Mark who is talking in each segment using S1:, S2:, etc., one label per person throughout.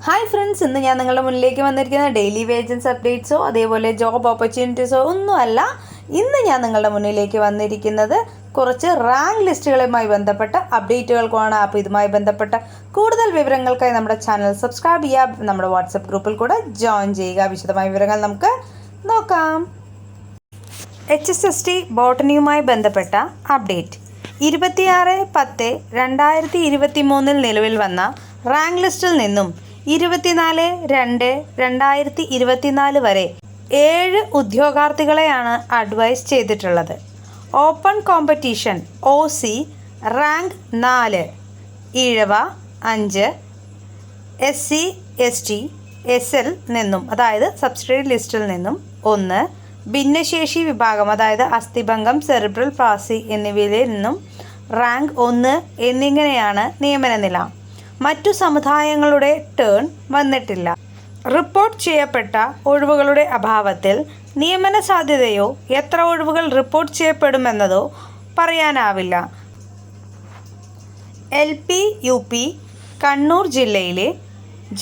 S1: Hi friends, ഇന്ന് ഞാൻ നിങ്ങളുടെ മുന്നിലേക്ക് വന്നിരിക്കുന്ന ഡെയിലി വേജൻസ് അപ്ഡേറ്റ്സോ അതേപോലെ ജോബ് ഓപ്പർച്യൂണിറ്റീസോ ഒന്നുമല്ല. ഇന്ന് ഞാൻ നിങ്ങളുടെ മുന്നിലേക്ക് വന്നിരിക്കുന്നത് കുറച്ച് റാങ്ക് ലിസ്റ്റുകളുമായി ബന്ധപ്പെട്ട അപ്ഡേറ്റുകൾക്കാണ്. അപ്പോൾ ഇതുമായി ബന്ധപ്പെട്ട കൂടുതൽ വിവരങ്ങൾക്കായി നമ്മുടെ ചാനൽ സബ്സ്ക്രൈബ് ചെയ്യുക, നമ്മുടെ വാട്സപ്പ് ഗ്രൂപ്പിൽ കൂടെ ജോയിൻ ചെയ്യുക. വിശദമായ വിവരങ്ങൾ നമുക്ക് നോക്കാം. HSST ബോട്ടണിയുമായി ബന്ധപ്പെട്ട അപ്ഡേറ്റ് 26/10/2023 നിലവിൽ വന്ന റാങ്ക് ലിസ്റ്റിൽ നിന്നും 24/2/2024 വരെ 7 ഉദ്യോഗാർത്ഥികളെയാണ് അഡ്വൈസ് ചെയ്തിട്ടുള്ളത്. Open competition OC rank 4, Ezhava 5, SC ST SL നിന്നും അതായത് സബ്സിഡറി ലിസ്റ്റിൽ നിന്നും 1, ഭിന്നശേഷി വിഭാഗം അതായത് അസ്ഥിഭംഗം, സെറിബ്രൽ പാസി എന്നിവയിൽ നിന്നും റാങ്ക് 1 എന്നിങ്ങനെയാണ് നിയമന നില. മറ്റു സമുദായങ്ങളുടെ ടേൺ വന്നിട്ടില്ല. റിപ്പോർട്ട് ചെയ്യപ്പെട്ട ഒഴിവുകളുടെ അഭാവത്തിൽ നിയമന സാധ്യതയോ എത്ര ഒഴിവുകൾ റിപ്പോർട്ട് ചെയ്യപ്പെടുമെന്നതോ പറയാനാവില്ല. LP UP കണ്ണൂർ ജില്ലയിലെ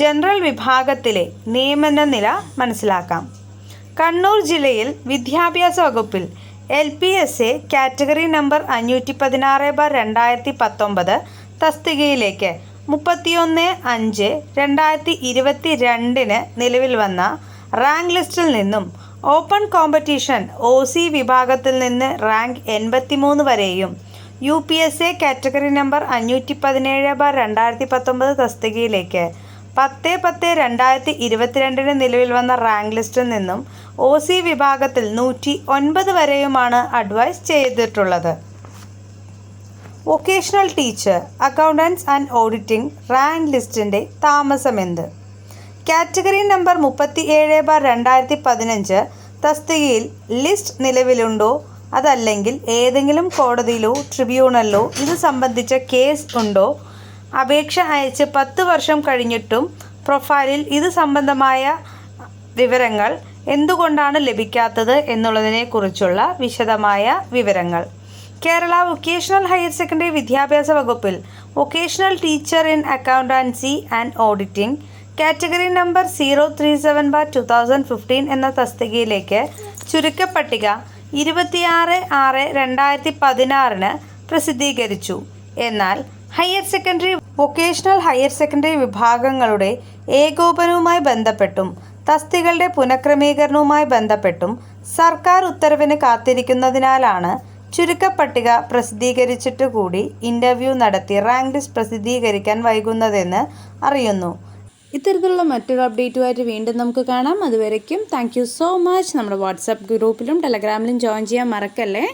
S1: ജനറൽ വിഭാഗത്തിലെ നിയമന നില മനസ്സിലാക്കാം. കണ്ണൂർ ജില്ലയിൽ വിദ്യാഭ്യാസ വകുപ്പിൽ LPSA കാറ്റഗറി നമ്പർ 516/2019 തസ്തികയിലേക്ക് 31/5/2022 നിലവിൽ വന്ന റാങ്ക് ലിസ്റ്റിൽ നിന്നും ഓപ്പൺ കോമ്പറ്റീഷൻ OC വിഭാഗത്തിൽ നിന്ന് റാങ്ക് 83 വരെയും UPSA കാറ്റഗറി നമ്പർ 517/2019 തസ്തികയിലേക്ക് 10/10/2022 നിലവിൽ വന്ന റാങ്ക് ലിസ്റ്റിൽ നിന്നും OC വിഭാഗത്തിൽ 109 വരെയുമാണ് അഡ്വൈസ് ചെയ്തിട്ടുള്ളത്. Vocational teacher, accountancy and auditing rank ലിസ്റ്റിൻ്റെ താമസമെന്ത്? കാറ്റഗറി നമ്പർ 37/2015 തസ്തികയിൽ ലിസ്റ്റ് നിലവിലുണ്ടോ, അതല്ലെങ്കിൽ ഏതെങ്കിലും കോടതിയിലോ ട്രിബ്യൂണലിലോ ഇത് സംബന്ധിച്ച കേസ് ഉണ്ടോ, അപേക്ഷ അയച്ച് 10 വർഷം കഴിഞ്ഞിട്ടും പ്രൊഫൈലിൽ ഇത് സംബന്ധമായ വിവരങ്ങൾ എന്തുകൊണ്ടാണ് ലഭിക്കാത്തത് എന്നുള്ളതിനെക്കുറിച്ചുള്ള വിശദമായ വിവരങ്ങൾ. കേരള വൊക്കേഷണൽ ഹയർ സെക്കൻഡറി വിദ്യാഭ്യാസ വകുപ്പിൽ vocational teacher in accountancy and auditing category number 037/2015 എന്ന തസ്തികയിലേക്ക് ചുരുക്കപ്പട്ടിക 26/6/2016 പ്രസിദ്ധീകരിച്ചു. എന്നാൽ higher secondary vocational higher secondary വിഭാഗങ്ങളുടെ ഏകോപനവുമായി ബന്ധപ്പെട്ടും തസ്തികകളുടെ പുനഃക്രമീകരണവുമായി ബന്ധപ്പെട്ടും സർക്കാർ ഉത്തരവിന് കാത്തിരിക്കുന്നതിനാലാണ് ചുരുക്കപ്പട്ടിക പ്രസിദ്ധീകരിച്ചിട്ട് കൂടി ഇൻ്റർവ്യൂ നടത്തി റാങ്ക് ലിസ്റ്റ് പ്രസിദ്ധീകരിക്കാൻ വൈകുന്നതെന്ന് അറിയുന്നു. ഇത്തരത്തിലുള്ള മറ്റൊരു അപ്ഡേറ്റുമായിട്ട് വീണ്ടും നമുക്ക് കാണാം. അതുവരയ്ക്കും താങ്ക് യു സോ മച്ച്. നമ്മുടെ വാട്സാപ്പ് ഗ്രൂപ്പിലും ടെലഗ്രാമിലും ജോയിൻ ചെയ്യാൻ മറക്കല്ലേ.